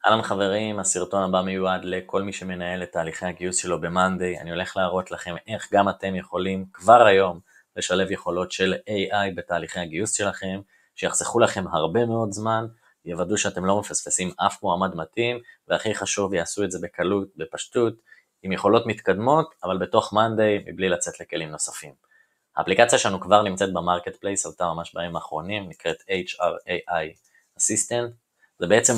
אהלן חברים, הסרטון הבא מיועד לכל מי שמנהל את תהליכי הגיוס שלו ב-Monday. אני הולך להראות לכם איך גם אתם יכולים כבר היום לשלב יכולות של AI בתהליכי הגיוס שלכם, שיחסכו לכם הרבה מאוד זמן, יוודאו שאתם לא מפספסים אף מועמד מתאים, והכי חשוב, יעשו את זה בקלות, בפשטות, עם יכולות מתקדמות, אבל בתוך Monday מבלי לצאת לכלים נוספים. האפליקציה שלנו כבר נמצאת במרקט פלייס, עלתה ממש בימים האחרונים, נקראת HRAI Assistant. זה בעצם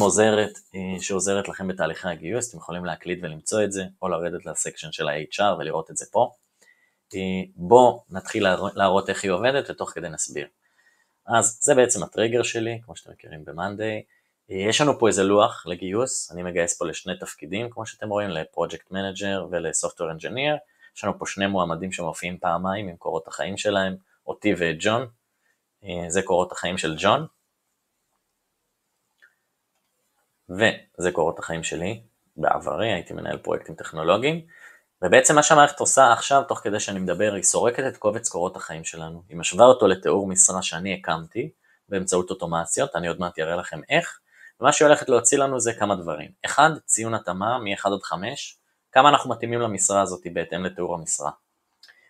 שעוזרת לכם בתהליכי הגיוס, אתם יכולים להקליט ולמצוא את זה, או לרדת לסקשן של ה-HR ולראות את זה פה. בואו נתחיל להראות איך היא עובדת, ותוך כדי נסביר. אז זה בעצם הטריגר שלי, כמו שאתם מכירים ב-Monday. יש לנו פה איזה לוח לגיוס, אני מגייס פה לשני תפקידים, כמו שאתם רואים, ל-Project Manager ול-Software Engineer. יש לנו פה שני מועמדים שמופיעים פעמיים עם קורות החיים שלהם, אותי ואת ג'ון. זה קורות החיים של ג'ון. וזה קורות החיים שלי בעברי, הייתי מנהל פרויקטים טכנולוגיים, ובעצם מה שהמערכת עושה עכשיו, תוך כדי שאני מדבר, היא סורקת את קובץ קורות החיים שלנו, היא משווה אותו לתיאור משרה שאני הקמתי, באמצעות אוטומציות, אני עוד מעט אראה לכם איך, ומה שהיא הולכת להוציא לנו זה כמה דברים. 1, ציון התאמה מ-1 עד 5, כמה אנחנו מתאימים למשרה הזאת בהתאם לתיאור המשרה.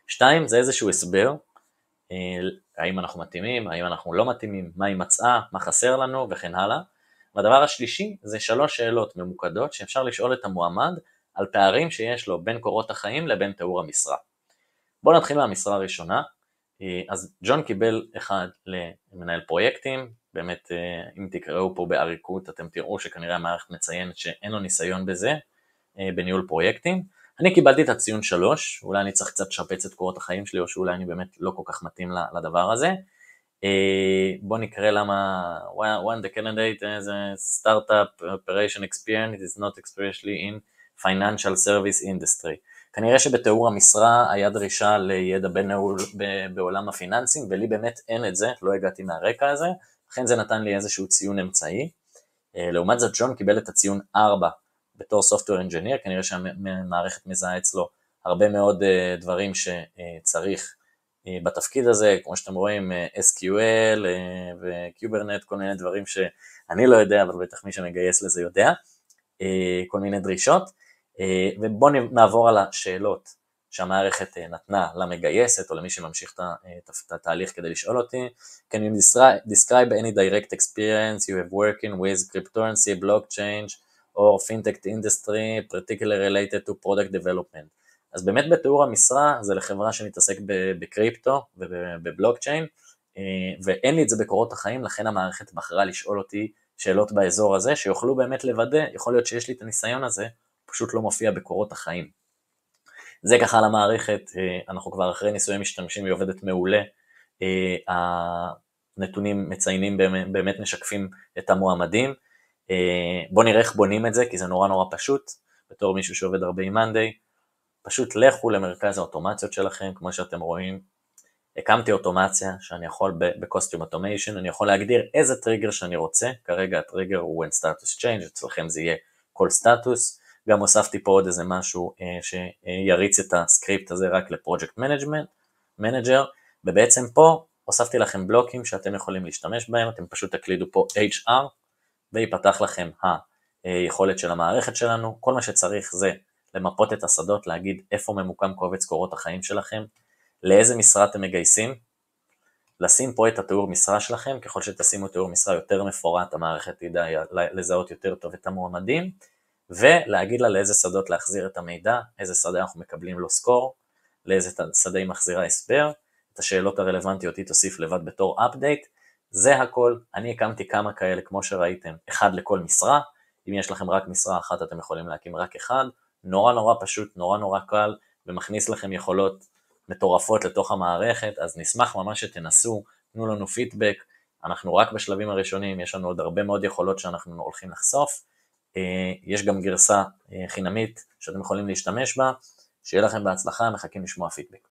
2, זה איזשהו הסבר, האם אנחנו מתאימים, האם אנחנו לא מתאימים, מה היא מצאה, מה חסר לנו וכן הלאה. והדבר השלישי זה 3 שאלות ממוקדות שאפשר לשאול את המועמד על פערים שיש לו בין קורות החיים לבין תיאור המשרה. בואו נתחיל מהמשרה הראשונה. אז ג'ון קיבל 1 למנהל פרויקטים, באמת אם תקראו פה בעריקות אתם תראו שכנראה המערכת מציינת שאין לו ניסיון בזה, בניהול פרויקטים. אני קיבלתי את הציון 3, אולי אני צריך קצת לשפץ את קורות החיים שלי, או שאולי אני באמת לא כל כך מתאים לדבר הזה. בוא נקרא למה, when the candidate has a startup operation experience, it is not especially in financial service industry. כנראה שבתיאור המשרה היה דרישה לידע בעולם הפיננסים, ולי באמת אין את זה, לא הגעתי מהרקע הזה, לכן זה נתן לי איזשהו ציון אמצעי. לעומת זאת ג'ון קיבל את הציון 4 בתור Software Engineer, כנראה שהמערכת מזהה אצלו הרבה מאוד דברים שצריך בתפקיד הזה, כמו שאתם רואים, SQL ו-Kubernetes, כל מיני דברים שאני לא יודע, אבל בטח מי שמגייס לזה יודע, כל מיני דרישות, ובואו נעבור על השאלות שהמערכת נתנה למגייסת, או למי שממשיך את התהליך כדי לשאול אותי. Can you describe any direct experience you have working with cryptocurrency, blockchain, or fintech industry, particularly related to product development? אז באמת בתיאור המשרה זה לחברה שמתעסק בקריפטו ובבלוקצ'יין, ואין לי את זה בקורות החיים, לכן המערכת בחרה לשאול אותי שאלות באזור הזה, שיוכלו באמת לוודא, יכול להיות שיש לי את הניסיון הזה, פשוט לא מופיע בקורות החיים. זה ככה על המערכת, אנחנו כבר אחרי ניסויי משתמשים, היא עובדת מעולה, הנתונים מציינים באמת משקפים את המועמדים, בואו נראה איך בונים את זה, כי זה נורא פשוט, בתור מישהו שעובד הרבה עם Monday, פשוט לכו למרכז האוטומציות שלכם, כמו שאתם רואים, הקמתי אוטומציה שאני יכול ב-Costume Automation, אני יכול להגדיר איזה טריגר שאני רוצה, כרגע הטריגר הוא When Status Change, אצלכם זה יהיה כל סטטוס, גם הוספתי פה עוד איזה משהו שיריץ את הסקריפט הזה רק ל-Project Manager, ובעצם פה הוספתי לכם בלוקים שאתם יכולים להשתמש בהם, אתם פשוט תקלידו פה HR, ויפתח לכם היכולת של המערכת שלנו, כל מה שצריך זה למפות את השדות, להגיד איפה ממוקם קובץ קורות החיים שלכם, לאיזה משרה אתם מגייסים, לשים פה את התיאור משרה שלכם, ככל שתשימו תיאור משרה יותר מפורט, המערכת תדע לזהות יותר טוב את המועמדים, ולהגיד לה לאיזה שדות להחזיר את המידע, איזה שדה אנחנו מקבלים לו סקור, לאיזה שדה היא מחזירה הסבר, את השאלות הרלוונטיות היא תוסיף לבד בתור update, זה הכל. אני הקמתי כמה כאלה כמו שראיתם, 1 לכל משרה, אם יש לכם רק משרה אחת אתם יכולים להקים רק 1, נורא פשוט, נורא קל, ומכניס לכם יכולות מטורפות לתוך המערכת, אז נשמח ממש שתנסו, תנו לנו פידבק, אנחנו רק בשלבים הראשונים, יש לנו עוד הרבה מאוד יכולות שאנחנו הולכים לחשוף, יש גם גרסה חינמית שאתם יכולים להשתמש בה, שיהיה לכם בהצלחה, מחכים לשמוע פידבק.